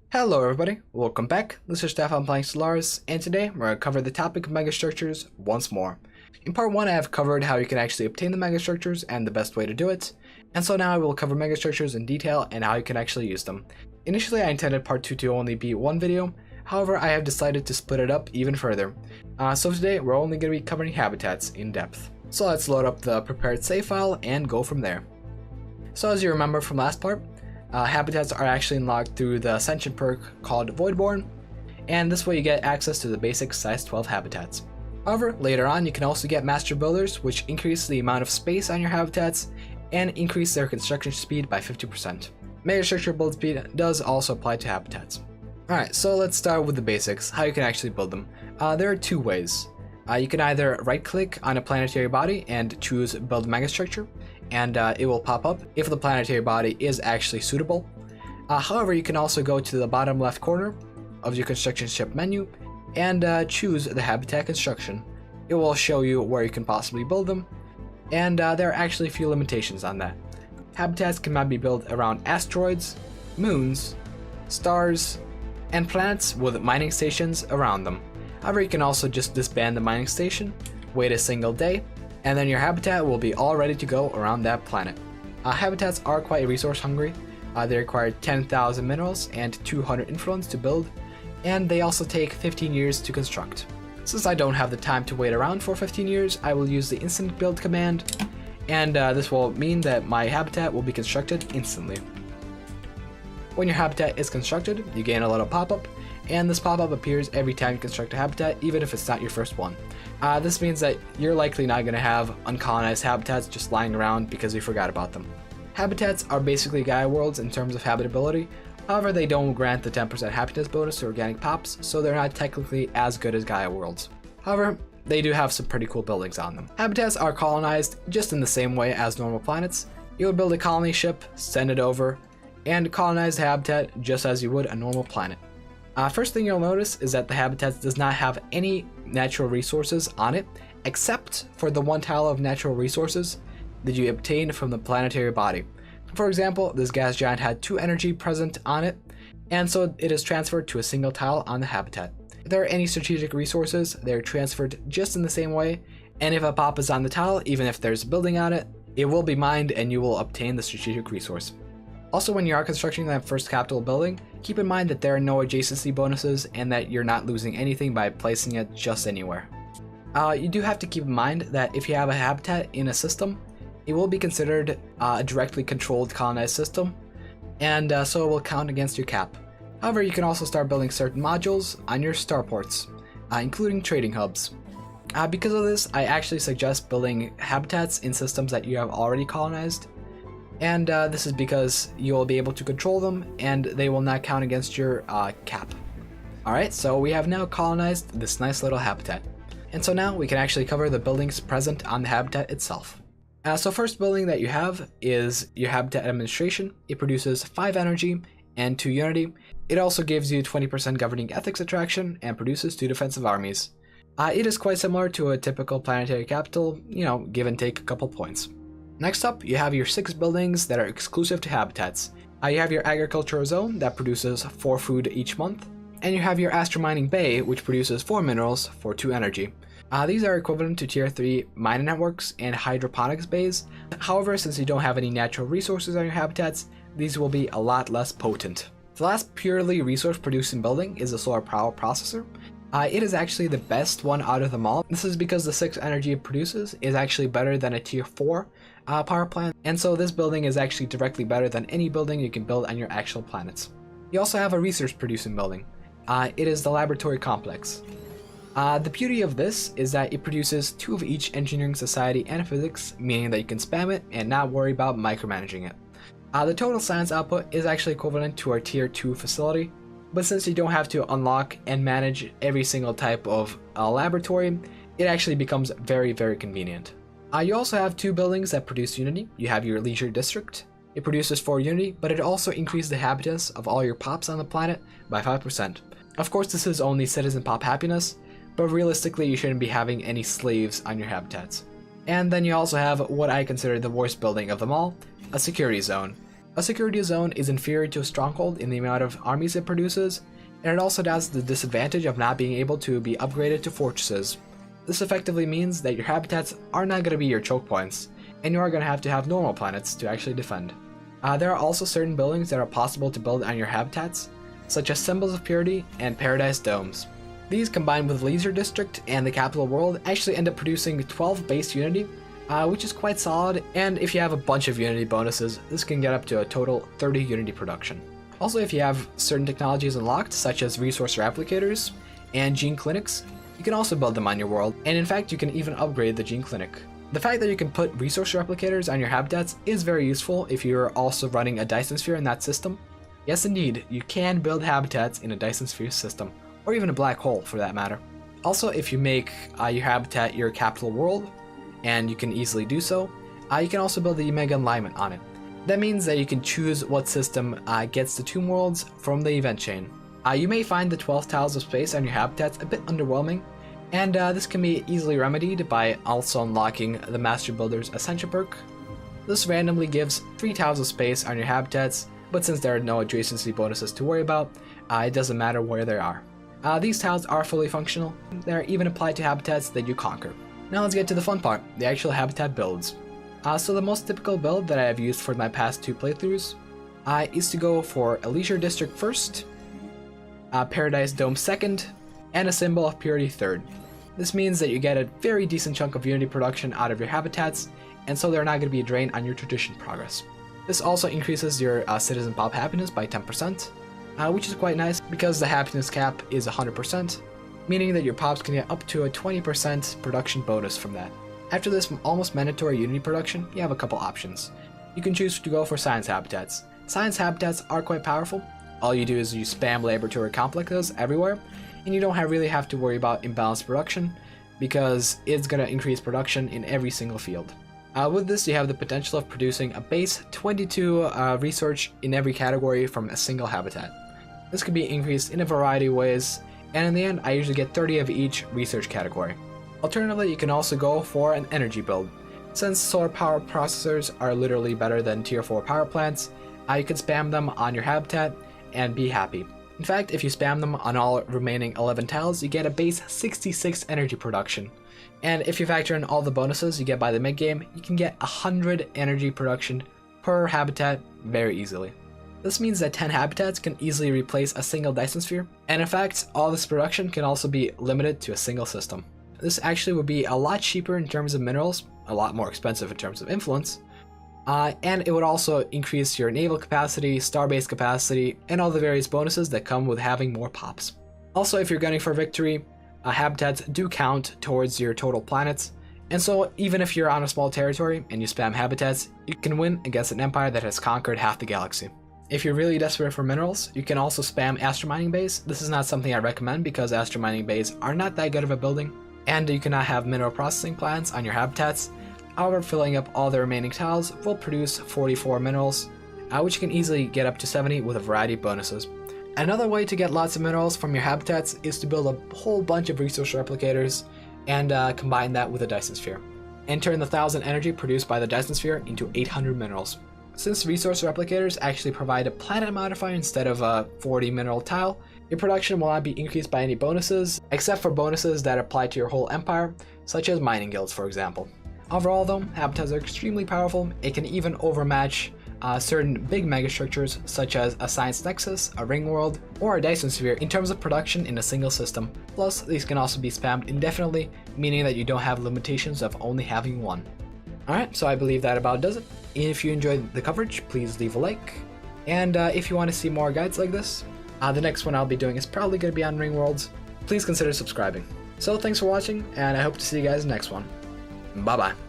Hello everybody, welcome back. This is Steph, I'm playing Stellaris, and today we're going to cover the topic of megastructures once more. In part 1 I have covered how you can actually obtain the megastructures and the best way to do it, and so now I will cover megastructures in detail and how you can actually use them. Initially I intended part 2 to only be one video, however I have decided to split it up even further. So today we're only going to be covering habitats in depth. So let's load up the prepared save file and go from there. So as you remember from last part, habitats are actually unlocked through the Ascension perk called Voidborn, and this way you get access to the basic size 12 habitats. However, later on you can also get Master Builders, which increase the amount of space on your habitats and increase their construction speed by 50%. Megastructure build speed does also apply to habitats. Alright, so let's start with the basics, how you can actually build them. There are two ways. You can either right click on a planetary body and choose Build Megastructure, and it will pop up if the planetary body is actually suitable. However, you can also go to the bottom left corner of your construction ship menu and choose the habitat construction. It will show you where you can possibly build them, and there are actually a few limitations on that. Habitats cannot be built around asteroids, moons, stars, and planets with mining stations around them. However, you can also just disband the mining station, wait a single day, and then your habitat will be all ready to go around that planet. Habitats are quite resource hungry. They require 10,000 minerals and 200 influence to build, and they also take 15 years to construct. Since I don't have the time to wait around for 15 years, I will use the instant build command, and this will mean that my habitat will be constructed instantly. When your habitat is constructed, you gain a little pop-up, and this pop-up appears every time you construct a habitat, even if it's not your first one. This means that you're likely not going to have uncolonized habitats just lying around because you forgot about them. Habitats are basically Gaia worlds in terms of habitability, however they don't grant the 10% happiness bonus to organic pops, so they're not technically as good as Gaia worlds. However, they do have some pretty cool buildings on them. Habitats are colonized just in the same way as normal planets. You would build a colony ship, send it over, and colonize the habitat just as you would a normal planet. First thing you'll notice is that the habitat does not have any natural resources on it, except for the one tile of natural resources that you obtain from the planetary body. For example, this gas giant had 2 energy present on it, and so it is transferred to a single tile on the habitat. If there are any strategic resources, they're transferred just in the same way, and if a pop is on the tile, even if there's a building on it, it will be mined and you will obtain the strategic resource. Also, when you are constructing that first capital building, keep in mind that there are no adjacency bonuses and that you're not losing anything by placing it just anywhere. You do have to keep in mind that if you have a habitat in a system, it will be considered a directly controlled colonized system, and so it will count against your cap. However, you can also start building certain modules on your starports, including trading hubs. Because of this, I actually suggest building habitats in systems that you have already colonized, and this is because you will be able to control them and they will not count against your cap. Alright, so we have now colonized this nice little habitat. And so now we can actually cover the buildings present on the habitat itself. So first building that you have is your habitat administration. It produces 5 energy and 2 unity. It also gives you 20% governing ethics attraction and produces 2 defensive armies. It is quite similar to a typical planetary capital, give and take a couple points. Next up, you have your 6 buildings that are exclusive to habitats. You have your agricultural zone that produces 4 food each month, and you have your astromining bay, which produces 4 minerals for 2 energy. These are equivalent to tier 3 mining networks and hydroponics bays. However, since you don't have any natural resources on your habitats, these will be a lot less potent. The last purely resource producing building is the solar power processor. It is actually the best one out of them all. This is because the 6 energy it produces is actually better than a tier 4 power plant, and so this building is actually directly better than any building you can build on your actual planets. You also have a research producing building. It is the laboratory complex. The beauty of this is that it produces 2 of each engineering, society, and physics, meaning that you can spam it and not worry about micromanaging it. The total science output is actually equivalent to our tier 2 facility, but since you don't have to unlock and manage every single type of laboratory, it actually becomes very, very convenient. You also have 2 buildings that produce unity. You have your leisure district. It produces 4 unity, but it also increases the happiness of all your pops on the planet by 5%. Of course, this is only citizen pop happiness, but realistically you shouldn't be having any slaves on your habitats. And then you also have what I consider the worst building of them all, a security zone. A security zone is inferior to a stronghold in the amount of armies it produces, and it also has the disadvantage of not being able to be upgraded to fortresses. This effectively means that your habitats are not going to be your choke points, and you are going to have normal planets to actually defend. There are also certain buildings that are possible to build on your habitats, such as Symbols of Purity and Paradise Domes. These, combined with Leisure District and the Capital World, actually end up producing 12 base Unity, which is quite solid, and if you have a bunch of Unity bonuses, this can get up to a total 30 Unity production. Also, if you have certain technologies unlocked, such as Resource Replicators and Gene Clinics, you can also build them on your world, and in fact, you can even upgrade the Gene Clinic. The fact that you can put Resource Replicators on your habitats is very useful if you're also running a Dyson Sphere in that system. Yes, indeed, you can build habitats in a Dyson Sphere system, or even a black hole for that matter. Also, if you make your habitat your capital world, and you can easily do so, you can also build the Mega Alignment on it. That means that you can choose what system gets the Tomb Worlds from the event chain. You may find the 12 tiles of space on your habitats a bit underwhelming, and this can be easily remedied by also unlocking the Master Builder's Ascension perk. This randomly gives 3 tiles of space on your habitats, but since there are no adjacency bonuses to worry about, it doesn't matter where they are. These tiles are fully functional. They're even applied to habitats that you conquer. Now let's get to the fun part, the actual habitat builds. So the most typical build that I have used for my past 2 playthroughs is to go for a Leisure District first, Paradise Dome second, and a Symbol of Purity third. This means that you get a very decent chunk of Unity production out of your habitats, and so they're not going to be a drain on your tradition progress. This also increases your citizen pop happiness by 10%, which is quite nice because the happiness cap is 100%, meaning that your pops can get up to a 20% production bonus from that. After this almost mandatory Unity production, you have a couple options. You can choose to go for science habitats. Science habitats are quite powerful. All you do is you spam laboratory complexes everywhere, and you don't really have to worry about imbalanced production because it's going to increase production in every single field. With this, you have the potential of producing a base 22 research in every category from a single habitat. This could be increased in a variety of ways, and in the end, I usually get 30 of each research category. Alternatively, you can also go for an energy build. Since solar power processors are literally better than tier 4 power plants, you can spam them on your habitat and be happy. In fact, if you spam them on all remaining 11 tiles, you get a base 66 energy production. And if you factor in all the bonuses you get by the mid-game, you can get 100 energy production per habitat very easily. This means that 10 habitats can easily replace a single Dyson Sphere, and in fact, all this production can also be limited to a single system. This actually would be a lot cheaper in terms of minerals, a lot more expensive in terms of influence, and it would also increase your naval capacity, starbase capacity, and all the various bonuses that come with having more pops. Also, if you're gunning for victory, habitats do count towards your total planets, and so even if you're on a small territory and you spam habitats, you can win against an empire that has conquered half the galaxy. If you're really desperate for minerals, you can also spam astromining bays. This is not something I recommend because astromining bays are not that good of a building, and you cannot have mineral processing plants on your habitats. However, filling up all the remaining tiles will produce 44 minerals, which you can easily get up to 70 with a variety of bonuses. Another way to get lots of minerals from your habitats is to build a whole bunch of resource replicators and combine that with a Dyson Sphere, and turn the 1000 energy produced by the Dyson Sphere into 800 minerals. Since resource replicators actually provide a planet modifier instead of a 40 mineral tile, your production will not be increased by any bonuses, except for bonuses that apply to your whole empire, such as mining guilds for example. Overall though, habitats are extremely powerful. It can even overmatch certain big megastructures such as a science nexus, a ring world, or a Dyson Sphere in terms of production in a single system. Plus, these can also be spammed indefinitely, meaning that you don't have limitations of only having one. Alright, so I believe that about does it. If you enjoyed the coverage, please leave a like. And if you want to see more guides like this, the next one I'll be doing is probably going to be on ring worlds. Please consider subscribing. So thanks for watching, and I hope to see you guys in the next one. Bye bye.